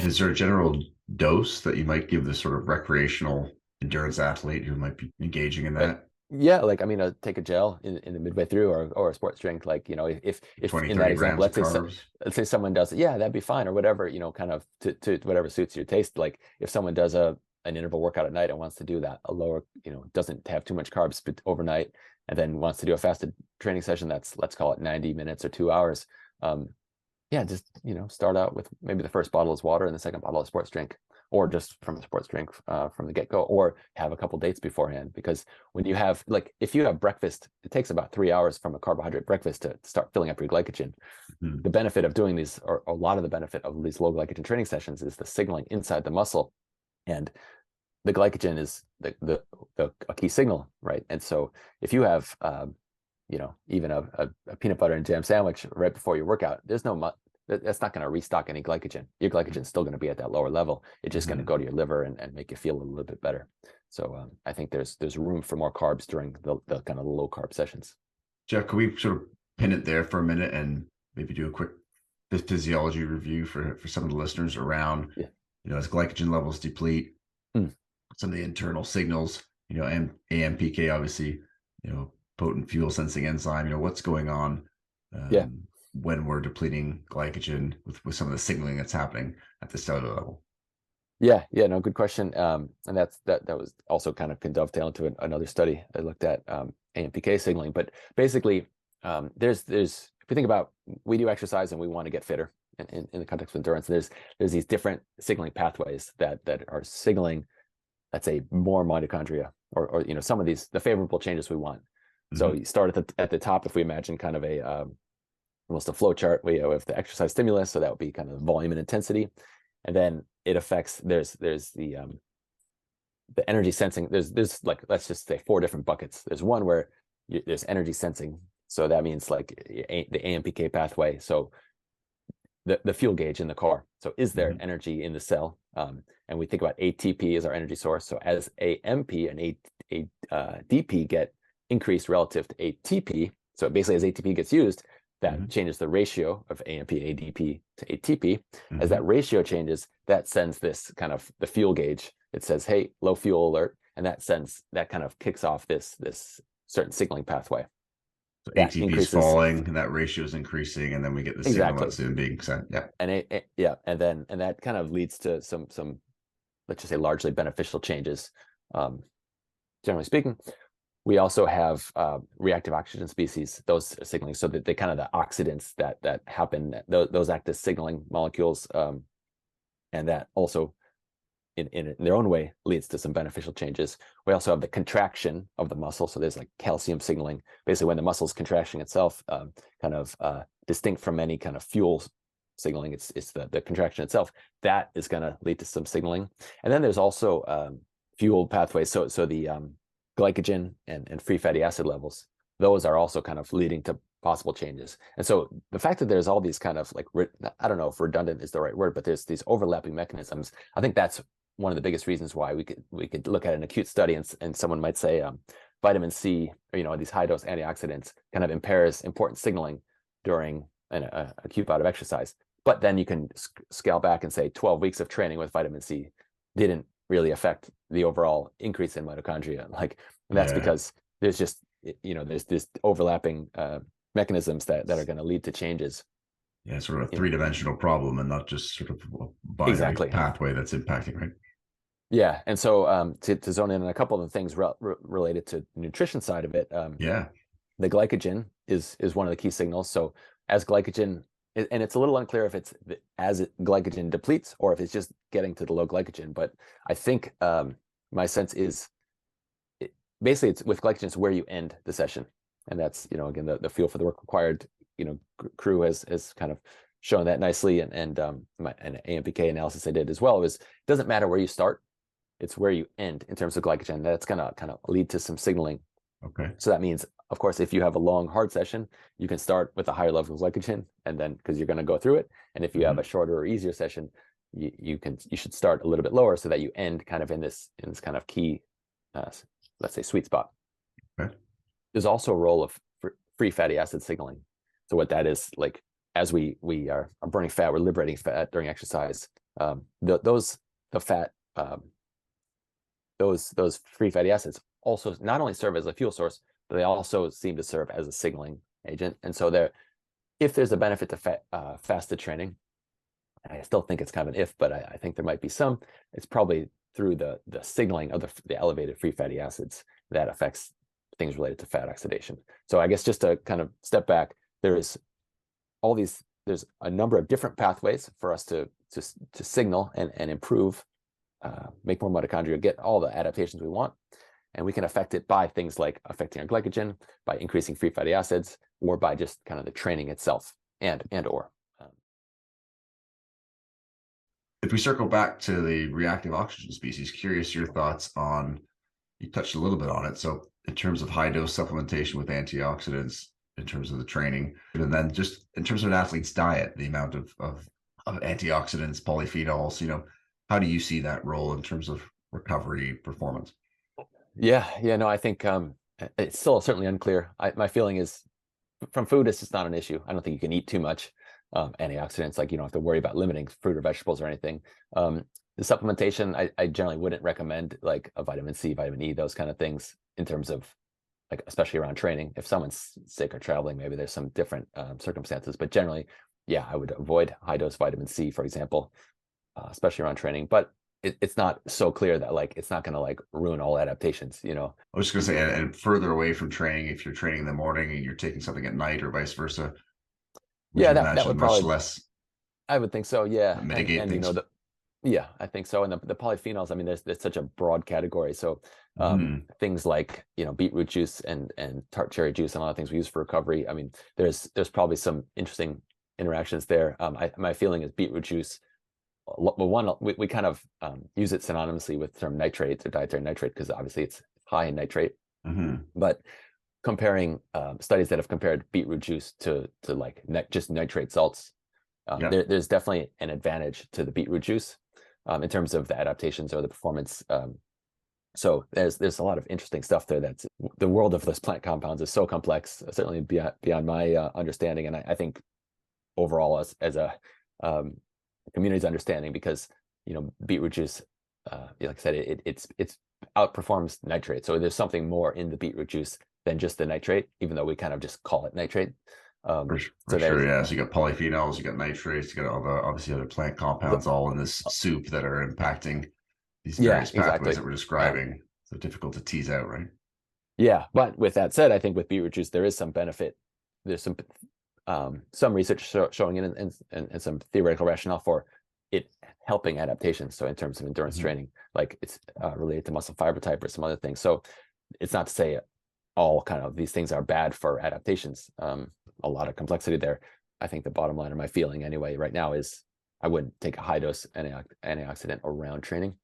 Is there a general dose that you might give this sort of recreational endurance athlete who might be engaging in that? Yeah, like I mean, take a gel in the midway through, or a sports drink. Like, if 20, in that 30 example, grams of carbs? let's say someone does it, yeah, that'd be fine, or whatever, kind of to whatever suits your taste. Like if someone does an interval workout at night and wants to do that, a lower, doesn't have too much carbs overnight, and then wants to do a fasted training session that's, let's call it 90 minutes or 2 hours. Yeah, just start out with maybe the first bottle is water and the second bottle is sports drink, or just from a sports drink from the get-go, or have a couple dates beforehand. Because when you have, like, if you have breakfast, it takes about 3 hours from a carbohydrate breakfast to start filling up your glycogen. Mhm. The benefit of doing these, or a lot of the benefit of these low glycogen training sessions, is the signaling inside the muscle, and the glycogen is a key signal, right? And so if you have even a peanut butter and jam sandwich right before your workout, there's that's not going to restock any glycogen. Your glycogen is still going to be at that lower level. It's just going to Mhm. go to your liver and make you feel a little bit better. So I think there's room for more carbs during the kind of low carb sessions. Jeff, can we sort of pin it there for a minute and maybe do a quick physiology review for some of the listeners around, Yeah. as glycogen levels deplete, Mm. some of the internal signals, and AMPK, obviously, potent fuel sensing enzyme, what's going on Yeah. when we're depleting glycogen with some of the signaling that's happening at the cellular level. Yeah. Yeah. No, good question. And that was also kind of can dovetail into another study I looked at, AMPK signaling. But basically, there's if you think about, we do exercise and we want to get fitter in the context of endurance. There's these different signaling pathways that are signaling, let's say, more mitochondria, or some of the favorable changes we want. So Hmm. you start at the top. If we imagine kind of a almost a flow chart, we have the exercise stimulus, so that would be kind of the volume and intensity, and then it affects. There's the energy sensing. There's like, let's just say, four different buckets. There's one where there's energy sensing, so that means like the AMPK pathway. So the fuel gauge in the car. So is there Hmm. energy in the cell? And we think about ATP as our energy source. So as AMP and ADP get increased relative to ATP, so basically as ATP gets used, that Hmm. changes the ratio of AMP, ADP to ATP. As that Hmm. ratio changes, that sends this kind of the fuel gauge. It says, hey, low fuel alert. And that kind of kicks off this certain signaling pathway So that ATP is increases. falling and that ratio is increasing, and then we get the signal Exactly. that's in being sent. Yeah. Yeah, and that kind of leads to some, let's just say, largely beneficial changes. Um, Generally speaking, we also have reactive oxygen species, those signaling, so that they kind of the oxidants that happen, those act as signaling molecules, and that also in their own way leads to some beneficial changes. We also have the contraction of the muscle, so there's like calcium signaling, basically when the muscle is contracting itself, kind of distinct from any kind of fuel signaling. It's the contraction itself that is going to lead to some signaling. And then there's also fuel pathways, so the glycogen and free fatty acid levels, those are also kind of leading to possible changes. And so the fact that there's all these kind of, like, I don't know if redundant is the right word, but there's these overlapping mechanisms. I think that's one of the biggest reasons why we could look at an acute study, and someone might say vitamin C, or these high dose antioxidants kind of impairs important signaling during an acute bout of exercise. But then you can scale back and say 12 weeks of training with vitamin C didn't really affect the overall increase in mitochondria. Like, and that's Yeah. because there's just there's this overlapping mechanisms that are going to lead to changes. Yeah. Sort of a You know, three-dimensional problem and not just sort of a binary exactly. pathway that's impacting, right? Yeah, and so to zone in on a couple of the things related to the nutrition side of it, Yeah. the glycogen is one of the key signals. So as glycogen, and it's a little unclear if it's as glycogen depletes or if it's just getting to the low glycogen. But I think my sense is basically it's with glycogen, it's where you end the session, and that's again the fuel for the work required. Crew has kind of shown that nicely, and an AMPK analysis I did as well. It doesn't matter where you start, it's where you end in terms of glycogen. That's going to kind of lead to some signaling. Okay. So that means, of course, if you have a long, hard session, you can start with a higher level of glycogen, and then because you're going to go through it. And if you have a Hmm. shorter or easier session, you should start a little bit lower so that you end kind of in this kind of key, let's say, sweet spot. Okay. There's also a role of free fatty acid signaling. So what that is, like, as we are burning fat, we're liberating fat during exercise. The fat, those free fatty acids also not only serve as a fuel source, but they also seem to serve as a signaling agent. And so if there's a benefit to fasted training, and I still think it's kind of an if, but I think there might be some, it's probably through the signaling of the elevated free fatty acids that affects things related to fat oxidation. So I guess just to kind of step back, there's a number of different pathways for us to signal and improve, make more mitochondria, get all the adaptations we want. And we can affect it by things like affecting our glycogen, by increasing free fatty acids, or by just kind of the training itself and/or. If we circle back to the reactive oxygen species, curious your thoughts on, you touched a little bit on it. So in terms of high dose supplementation with antioxidants, in terms of the training, and then just in terms of an athlete's diet, the amount of antioxidants, polyphenols, how do you see that role in terms of recovery performance? Yeah, no, I think it's still certainly unclear. My feeling is from food, it's just not an issue. I don't think you can eat too much antioxidants. Like you don't have to worry about limiting fruit or vegetables or anything. The supplementation, I generally wouldn't recommend like a vitamin C, vitamin E, those kind of things in terms of like, especially around training. If someone's sick or traveling, maybe there's some different circumstances, but generally, yeah, I would avoid high dose vitamin C, for example, especially around training. But it's not so clear that like it's not going to like ruin all adaptations. I was just going to say, and further away from training, if you're training in the morning and you're taking something at night or vice versa, yeah, that would much probably, less. I would think so. Yeah, Mitigate and things. yeah, I think so. And the polyphenols, I mean, there's such a broad category. So things like beetroot juice and tart cherry juice and a lot of things we use for recovery. I mean, there's probably some interesting interactions there. My feeling is beetroot juice. Well, we kind of use it synonymously with the term nitrate or dietary nitrate because obviously it's high in nitrate. But comparing studies that have compared beetroot juice to like just nitrate salts, there's definitely an advantage to the beetroot juice in terms of the adaptations or the performance. So there's a lot of interesting stuff there. That's the world of those plant compounds is so complex, certainly beyond my understanding, and I think overall as a community's understanding, because beetroot juice, like I said, it's outperforms nitrate. So there's something more in the beetroot juice than just the nitrate, even though we kind of just call it nitrate. For sure, yeah. So you got polyphenols, you got nitrates, you got all the obviously other plant compounds all in this soup that are impacting these various pathways that we're describing. So difficult to tease out, right? Yeah, but with that said, I think with beetroot juice there is some benefit. There's some research showing it and some theoretical rationale for it helping adaptation. So in terms of endurance training, like it's related to muscle fiber type or some other things. So it's not to say all kind of these things are bad for adaptations. A lot of complexity there. I think the bottom line, or my feeling anyway right now, is I wouldn't take a high dose antioxidant around training.